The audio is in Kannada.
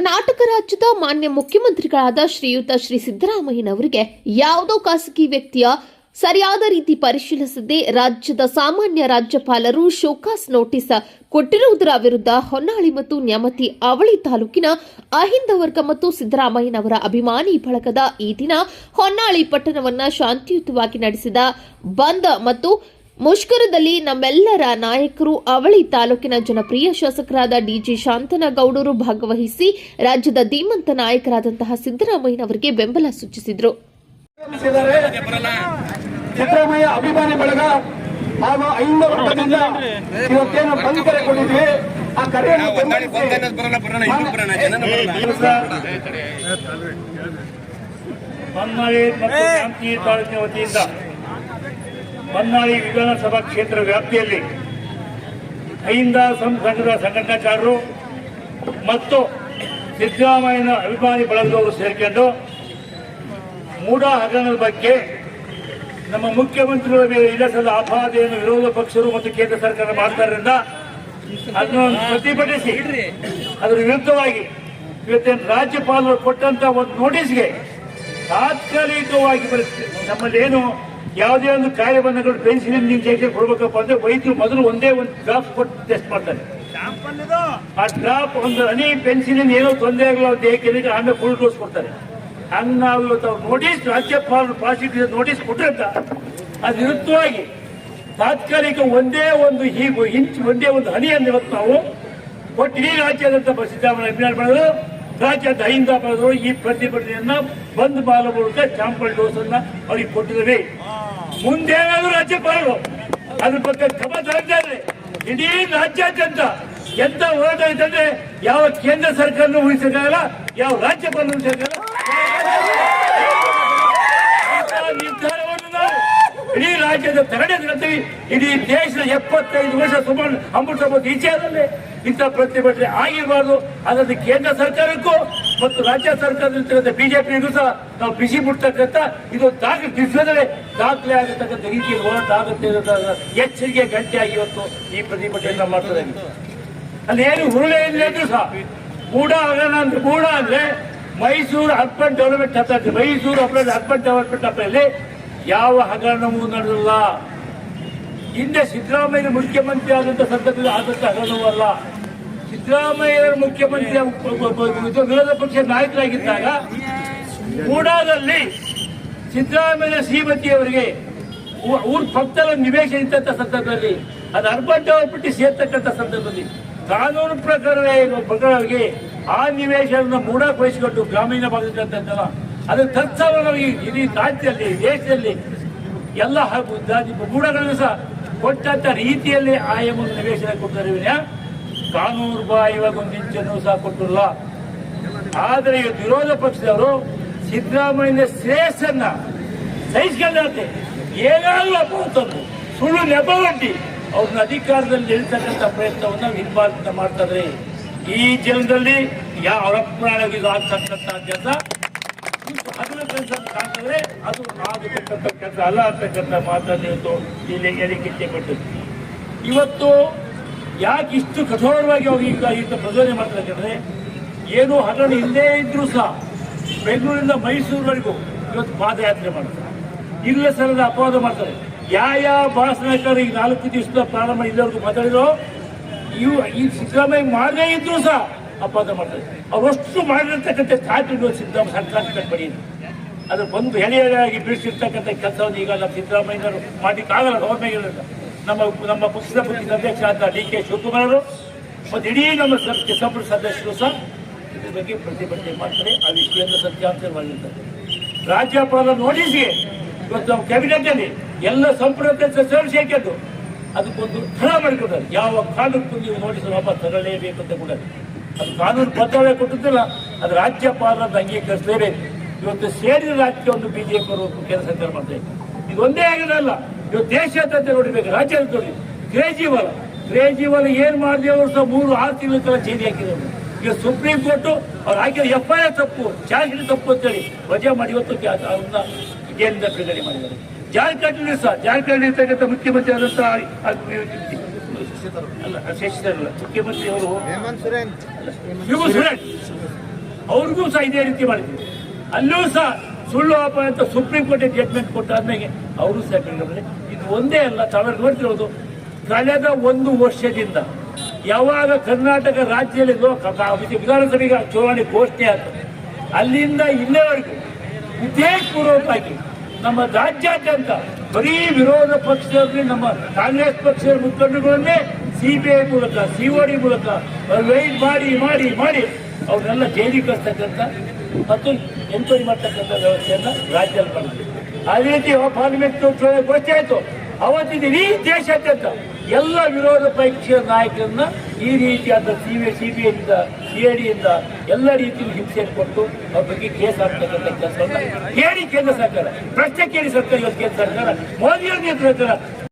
ಕರ್ನಾಟಕ ರಾಜ್ಯದ ಮಾನ್ಯ ಮುಖ್ಯಮಂತ್ರಿಗಳಾದ ಶ್ರೀಯುತ ಶ್ರೀ ಸಿದ್ದರಾಮಯ್ಯನವರಿಗೆ ಯಾವುದೋ ಖಾಸಗಿ ವ್ಯಕ್ತಿಯ ಸರಿಯಾದ ರೀತಿ ಪರಿಶೀಲಿಸದೆ ರಾಜ್ಯದ ಸಾಮಾನ್ಯ ರಾಜ್ಯಪಾಲರು ಶೋಕಾಸ್ ನೋಟಿಸ್ ಕೊಟ್ಟಿರುವುದರ ವಿರುದ್ಧ ಹೊನ್ನಾಳಿ ಮತ್ತು ನ್ಯಾಮತಿ ಅವಳಿ ತಾಲೂಕಿನ ಅಹಿಂದ ವರ್ಗ ಮತ್ತು ಸಿದ್ದರಾಮಯ್ಯನವರ ಅಭಿಮಾನಿ ಬಳಗದ ಈ ದಿನ ಹೊನ್ನಾಳಿ ಪಟ್ಟಣವನ್ನ ಶಾಂತಿಯುತವಾಗಿ ನಡೆಸಿದ ಬಂದ್ ಮತ್ತು ಮುಷ್ಕರದಲ್ಲಿ ನಮ್ಮೆಲ್ಲರ ನಾಯಕರು ಅವಳಿ ತಾಲೂಕಿನ ಜನಪ್ರಿಯ ಶಾಸಕರಾದ ಡಿಜಿ ಶಾಂತನಗೌಡರು ಭಾಗವಹಿಸಿ ರಾಜ್ಯದ ಧೀಮಂತ ನಾಯಕರಾದಂತಹ ಸಿದ್ದರಾಮಯ್ಯನವರಿಗೆ ಬೆಂಬಲ ಸೂಚಿಸಿದರು. ಸಿದ್ದರಾಮಯ್ಯ ಅಭಿಮಾನಿ ಬಳಗ ಹಾಗೂ ಅಹಿಂದ ವರ್ಗದಿಂದ ಇವತ್ತೇನು ಬಂದ್ ಕರೆ ಕೊಟ್ಟಿದ್ವಿ. ಆ ಕರೆಯನ್ನು ಹೊನ್ನಾಳಿ ಮತ್ತು ನ್ಯಾಮತಿ ತಾಲೂಕಿನ ವತಿಯಿಂದ ಹೊನ್ನಾಳಿ ವಿಧಾನಸಭಾ ಕ್ಷೇತ್ರ ವ್ಯಾಪ್ತಿಯಲ್ಲಿ ಅಹಿಂದ ಸಂಘದ ಸಂಘಟನಾಕಾರರು ಮತ್ತು ಸಿದ್ದರಾಮಯ್ಯನ ಅಭಿಮಾನಿ ಬಳಗದವರು ಸೇರಿಕೊಂಡು ಮೂಢ ಹಗರಣದ ಬಗ್ಗೆ ನಮ್ಮ ಮುಖ್ಯಮಂತ್ರಿಗಳ ಮೇಲೆ ಇಲ್ಲಸದ ಆಪಾದನೆಯನ್ನು ವಿರೋಧ ಪಕ್ಷರು ಮತ್ತು ಕೇಂದ್ರ ಸರ್ಕಾರ ಮಾಡ್ತಾರಿಂದ ಅದನ್ನು ಪ್ರತಿಭಟಿಸಿ ಅದರ ವಿರುದ್ಧವಾಗಿ ಇವತ್ತೇನು ರಾಜ್ಯಪಾಲರು ಕೊಟ್ಟಂತ ಒಂದು ನೋಟಿಸ್ಗೆ ತಾತ್ಕಾಲಿಕವಾಗಿ ನಮ್ಮಲ್ಲಿ ಏನು ಯಾವುದೇ ಒಂದು ಕಾಯಿಲೆ ಬಂದಾಗ ಪೆನ್ಸಿಲಿನ್ ಇಂಜೆಕ್ಷನ್ ಕೊಡ್ಬೇಕಪ್ಪ ಅಂದ್ರೆ ವೈದ್ಯರು ಮೊದಲು ಒಂದೇ ಒಂದು ಡ್ರಾಪ್ ಕೊಟ್ಟು ಟೆಸ್ಟ್ ಮಾಡ್ತಾರೆ. ಆ ಡ್ರಾಪ್ ಒಂದು ಹನಿ ಪೆನ್ಸಿಲಿನ್ ಏನೋ ತೊಂದರೆ ಆಗಲ್ಲ ದೇಹಕ್ಕೆ ಆಮೇಲೆ ಫುಲ್ ಡೋಸ್ ಕೊಡ್ತಾರೆ. ಹಂಗ ನಾವು ಇವತ್ತು ನೋಟಿಸ್ ರಾಜ್ಯಪಾಲರು ಪ್ರಾಸಿಕ್ಯೂಷನ್ ನೋಟಿಸ್ ಕೊಟ್ಟಿರ್ತ ಅದ್ರ ವಿರುದ್ಧವಾಗಿ ತಾತ್ಕಾಲಿಕ ಒಂದೇ ಒಂದು ಇಂಚ್ ಒಂದೇ ಒಂದು ಹನಿಯನ್ನು ಇವತ್ತು ನಾವು ಒಟ್ಟು ಇಡೀ ರಾಜ್ಯದಂತ ಸಿದ್ದರಾಮಯ್ಯ ಅಭಿಯಾನ ಮಾಡಿದ್ರು. ರಾಜ್ಯದ ಅಹಿಂದ ಪಡೆದರು ಈ ಪ್ರತಿಭಟನೆಯನ್ನ ಬಂದ್ ಮಾಡುವ ಮೂಲಕ ಚಾಂಪಲ್ ಡೋಸ್ ಅನ್ನ ಅವರಿಗೆ ಕೊಟ್ಟಿದ್ದೇವೆ. ಮುಂದೇನಾದ್ರು ರಾಜ್ಯಪಾಲರು ಅದ್ರ ಬಗ್ಗೆ ಕ್ರಮ ತಗೊಂಡಿದ್ದಾರೆ. ಇಡೀ ರಾಜ್ಯಾದ್ಯಂತ ಎಂತ ಹೋರಾಟ ಇದ್ದಂದ್ರೆ ಯಾವ ಕೇಂದ್ರ ಸರ್ಕಾರನೂ ಉಳಿಸಕ್ಕಾಗಲ್ಲ, ಯಾವ ರಾಜ್ಯಪಾಲ ಉಳಿಸಕ್ಕಾಗಲ್ಲ. ನಿರ್ಧಾರವನ್ನು ನಾವು ಇಡೀ ರಾಜ್ಯದ ತಗೊಂಡಿದ್ದೀವಿ. ಇಡೀ ದೇಶದ 75 ವರ್ಷ ಸುಮಾರು ಅಮೃತ ಈಚೆಯಲ್ಲಿ ಇಂಥ ಪ್ರತಿಭಟನೆ ಆಗಿರಬಾರ್ದು. ಅದನ್ನು ಕೇಂದ್ರ ಸರ್ಕಾರಕ್ಕೂ ಮತ್ತು ರಾಜ್ಯ ಸರ್ಕಾರದ ಬಿಜೆಪಿಗೂ ಸಹ ನಾವು ಬಿಸಿ ಮುಟ್ಟತಕ್ಕಂಥ ಇದು ವಿಶ್ವದಲ್ಲೇ ದಾಖಲೆ ಆಗತಕ್ಕಂಥ ರೀತಿಯಲ್ಲಿ ಹೋರಾಟ ಆಗುತ್ತೆ ಎಚ್ಚರಿಕೆ ಗಂಟೆಯಾಗಿ ಇವತ್ತು ಈ ಪ್ರತಿಭಟನೆಯನ್ನು ಮಾಡ್ತಾರೆ. ಅಲ್ಲಿ ಏನು ಹುರುಳೆ ಇದ್ರೂ ಸಹ ಮೂಢ ಹಗರಣ ಅಂದ್ರೆ ಮೂಢ ಅಂದ್ರೆ Mysuru urban development authority, Mysuru urban development ಅಥಾರಿಟಿಯಲ್ಲಿ ಯಾವ ಹಗರಣವೂ ನಡೆದಿಲ್ಲ. ಹಿಂದೆ ಸಿದ್ದರಾಮಯ್ಯ ಮುಖ್ಯಮಂತ್ರಿ ಆದಂತ ಸಂದರ್ಭದಲ್ಲಿ ಆದಂತ ಹಗರಣವೂ ಅಲ್ಲ. ಸಿದ್ದರಾಮಯ್ಯ ಮುಖ್ಯಮಂತ್ರಿ ವಿರೋಧ ಪಕ್ಷ ನಾಯಕರಾಗಿದ್ದಾಗ ಮೂಡಾದಲ್ಲಿ ಸಿದ್ದರಾಮಯ್ಯ ಶ್ರೀಮತಿಯವರಿಗೆ ಊರ ಪಕ್ಕದಲ್ಲಿ ನಿವೇಶನ ಇದ್ದಂತ ಸಂದರ್ಭದಲ್ಲಿ ಅದು ಅರ್ಬನ್ ಡೆವಲಪ್ಮೆಂಟ್ ಸೇರ್ತಕ್ಕಂಥ ಸಂದರ್ಭದಲ್ಲಿ ಕಾನೂನು ಪ್ರಕಾರವಾಗಿ ಆ ನಿವೇಶನ ಮೂಡಕ್ಕೆ ವಹಿಸಿಕೊಂಡು ಗ್ರಾಮೀಣ ಭಾಗದಂತಲ್ಲ ಅದು ತತ್ಸವವಾಗಿ ಇಡೀ ರಾಜ್ಯದಲ್ಲಿ ದೇಶದಲ್ಲಿ ಎಲ್ಲ ಮೂಡಗಳನ್ನು ಸಹ ಕೊಟ್ಟಂತ ರೀತಿಯಲ್ಲಿ ಆಯಮ ನಿವೇಶನ ಕೊಟ್ಟಿರುವ ಕಾನೂನು ಬಾಹಿರವಾಗಿ ಒಂದು ಇಂಚನ್ನು ಸಹ ಕೊಟ್ಟಿಲ್ಲ. ಆದರೆ ಇವತ್ತು ವಿರೋಧ ಪಕ್ಷದವರು ಸಿದ್ದರಾಮಯ್ಯ ಶ್ರೇಯಸ್ಸನ್ನ ಸಹಿಸಿಕೊಂಡಂತೆ ಏನಾದರೂ ಅಪವರ್ತದ್ದು ಸುಳ್ಳು ನೆಪಗಟ್ಟಿ ಅವ್ರನ್ನ ಅಧಿಕಾರದಲ್ಲಿ ನಿಲ್ತಕ್ಕಂಥ ಪ್ರಯತ್ನವನ್ನು ಹಿಂಬಾಲಿತ ಮಾಡ್ತಾರೆ. ಈ ಜನರಲ್ಲಿ ಅವರಪ್ಪನಾಗಿ ಆಗ್ತಕ್ಕಂಥ ಕೆಲಸ ಹಗಲ ಕೆಲಸ ಕಾಣ್ತಂದ್ರೆ ಅದು ಆಗತಕ್ಕಂಥ ಕೆಲಸ ಅಲ್ಲ ಅಂತಕ್ಕಂಥ ಮಾತನ್ನು ಇವತ್ತು ಇಲ್ಲಿ ಹೇಳಿಕೆ ಕೊಟ್ಟದ್ದು. ಇವತ್ತು ಯಾಕೆ ಇಷ್ಟು ಕಠೋರವಾಗಿ ಅವ್ರು ಈಗ ಪ್ರಚೋದನೆ ಮಾಡ್ತಾರೆ ಏನು ಹಗರಣ ಇಲ್ಲೇ ಇದ್ರೂ ಸಹ ಬೆಂಗಳೂರಿಂದ ಮೈಸೂರಿನವರೆಗೂ ಇವತ್ತು ಪಾದಯಾತ್ರೆ ಮಾಡ್ತಾರೆ, ಇಲ್ಲ ಸರದ ಅಪವಾದ ಮಾಡ್ತಾರೆ. ಯಾವ ಭಾಷಣಕಾರ ಈಗ 4 ದಿವಸದ ಪ್ರಾರಂಭ ಇಲ್ಲಿವರೆಗೂ ಮಾತಾಡಿರೋ ಈ ಸಿದ್ದರಾಮಯ್ಯ ಮಾಡದೇ ಇದ್ರು ಸಹ ಅಪವಾದ ಮಾಡ್ತಾರೆ. ಅವರಷ್ಟು ಮಾಡಿರ್ತಕ್ಕಂಥ ಖಾತೆ ಸಿದ್ದರಾಮಯ್ಯ ಸರ್ಕಾರ ಬಡಿ ಅದು ಬಂದು ಎಳೆಯಾಗಿ ಬಿಡಿಸಿರ್ತಕ್ಕಂಥ ಕೆಲಸವನ್ನು ಈಗ ನಮ್ಮ ಸಿದ್ದರಾಮಯ್ಯನವರು ಮಾಡಲಿಕ್ಕಾಗಲ್ಲ. ಗೌರ್ಮೆಂಟ್ ನಮ್ಮ ಪಕ್ಷದ ಅಧ್ಯಕ್ಷ ಆದ ಡಿ ಕೆ ಶಿವಕುಮಾರ್ ಅವರು ಮತ್ತು ಇಡೀ ನಮ್ಮ ಸಂಪುಟ ಸದಸ್ಯರು ಸಹ ಇದ್ರ ಬಗ್ಗೆ ಪ್ರತಿಭಟನೆ ಮಾಡ್ತಾರೆ. ಆ ವಿಷಯವನ್ನು ಸತ್ಯಾಂಶ ಮಾಡಿರ್ತಾರೆ. ರಾಜ್ಯಪಾಲ ನೋಟಿಸ್ಗೆ ಇವತ್ತು ನಾವು ಕ್ಯಾಬಿನೆಟ್ ಅಲ್ಲಿ ಎಲ್ಲ ಸಂಪುಟ ಸದಸ್ಯರು ಸೇರ್ಕೊಂಡು ಅದಕ್ಕೊಂದು ಕ್ರಮ ಮಾಡಿಕೊಡ್ತಾರೆ. ಯಾವ ಕಾರಣಕ್ಕೂ ನೀವು ನೋಟಿಸ್ ವಾಪಸ್ ತಗೊಳ್ಳಲೇಬೇಕು ಅಂತ ಕೂಡ ಅದು ಕಾನೂನು ಬದ್ಧವೇ ಕೊಟ್ಟಿದ್ದಿಲ್ಲ. ಅದು ರಾಜ್ಯಪಾಲರನ್ನು ಅಂಗೀಕರಿಸಲೇಬೇಕು. ಇವತ್ತು ಸೇರಿದ ರಾಜ್ಯ ಒಂದು ಬಿಜೆಪಿ ಅವರು ಕೇಂದ್ರ ಸರ್ಕಾರ ಮಾಡ್ತಾ ಇದೆ. ಇದೊಂದೇ ಆಗಿರಲ್ಲ, ಇವತ್ತು ದೇಶಾದ್ಯಂತ ನೋಡಿಬೇಕು, ರಾಜ್ಯದ ನೋಡಿ ಕೇಜ್ರಿವಾಲ್ ಏನ್ ಮಾಡಿದೆ ಅವರು ಸಹ 3-6 ತಿಂಗಳ ಕಾಲ ಜೈಲಿಗೆ ಹಾಕಿದ್ರು. ಈಗ ಸುಪ್ರೀಂ ಕೋರ್ಟ್ ಅವ್ರು ಹಾಕಿದ FIR ತಪ್ಪು, ಚಾರ್ಜ್ ಶೀಟ್ ತಪ್ಪು ಅಂತೇಳಿ ವಜಾ ಮಾಡಿ ಇವತ್ತು ಅವ್ರನ್ನ ಜೈಲಿಂದ ಬಿಡುಗಡೆ ಮಾಡಿದ್ದಾರೆ. ಜಾರ್ಖಂಡ್ ಸಹ ಜಾರ್ಖಂಡ್ ಇರ್ತಕ್ಕಂಥ ಮುಖ್ಯಮಂತ್ರಿ ಆದಂತಹ ಶಶಿಧರ್ ಮುಖ್ಯಮಂತ್ರಿ ಅವರು ಅವ್ರಿಗೂ ಸಹ ಇದೇ ರೀತಿ ಮಾಡಿದ್ರು. ಅಲ್ಲೂ ಸಹ ಸುಳ್ಳು ಆರೋಪ ಅಂತ ಸುಪ್ರೀಂ ಕೋರ್ಟ್ ಜಡ್ಜ್ಮೆಂಟ್ ಕೊಟ್ಟಾದ್ಮೇಲೆ ಅವರು ಸಹ ಬಿಡುಗಡೆ. ಇದು ಒಂದೇ ಅಲ್ಲ, ತಾವೆಲ್ಲ ನೋಡ್ತಿರೋದು ಕಳೆದ 1 ವರ್ಷದಿಂದ ಯಾವಾಗ ಕರ್ನಾಟಕ ರಾಜ್ಯದಲ್ಲಿ ವಿಧಾನಸಭೆಗೆ ಚುನಾವಣೆ ಘೋಷಣೆ ಆಗ್ತದೆ ಅಲ್ಲಿಂದ ಇಲ್ಲಿವರೆಗೂ ಉದ್ದೇಶಪೂರ್ವಕವಾಗಿ ನಮ್ಮ ರಾಜ್ಯಾದ್ಯಂತ ಬರೀ ವಿರೋಧ ಪಕ್ಷದಲ್ಲಿ ನಮ್ಮ ಕಾಂಗ್ರೆಸ್ ಪಕ್ಷದ ಮುಖಂಡಗಳನ್ನೇ ಸಿಬಿಐ ಮೂಲಕ ಸಿಒಡಿ ಮೂಲಕ ರೈಡ್ ಮಾಡಿ ಮಾಡಿ ಮಾಡಿ ಅವನ್ನೆಲ್ಲ ಜೈಲಿಗೆ ಕಳಿಸ್ತಕ್ಕಂಥ ಮತ್ತು ಎನ್ಕ್ವೈರಿ ಮಾಡ್ತಕ್ಕಂಥ ವ್ಯವಸ್ಥೆಯನ್ನ ರಾಜ್ಯದಲ್ಲಿ ಮಾಡಿದ್ರು. ಅದೇ ರೀತಿ ಪಾರ್ಲಿಮೆಂಟ್ ಘೋಷಣೆ ಆಯಿತು. ಅವತ್ತಿನ ಇಡೀ ದೇಶಾದ್ಯಂತ ಎಲ್ಲ ವಿರೋಧ ಪಕ್ಷದ ನಾಯಕರನ್ನ ಈ ರೀತಿಯಾದ ಸಿಬಿಐನಿಂದ ಸಿಐಡಿಯಿಂದ ಎಲ್ಲ ರೀತಿಯಲ್ಲಿ ಹಿಂಸೆಯನ್ನು ಕೊಟ್ಟು ಅವ್ರ ಬಗ್ಗೆ ಕೇಸ್ ಹಾಕ್ತಕ್ಕಂಥ ಕೆಲಸವನ್ನ ಕೇಳಿ ಕೇಂದ್ರ ಸರ್ಕಾರ, ಪ್ರಶ್ನೆ ಕೇಳಿ ಸರ್ಕಾರ ಇವತ್ತು ಕೇಂದ್ರ ಸರ್ಕಾರ ಮೋದಿಯವರ ನೇತೃತ್ವದ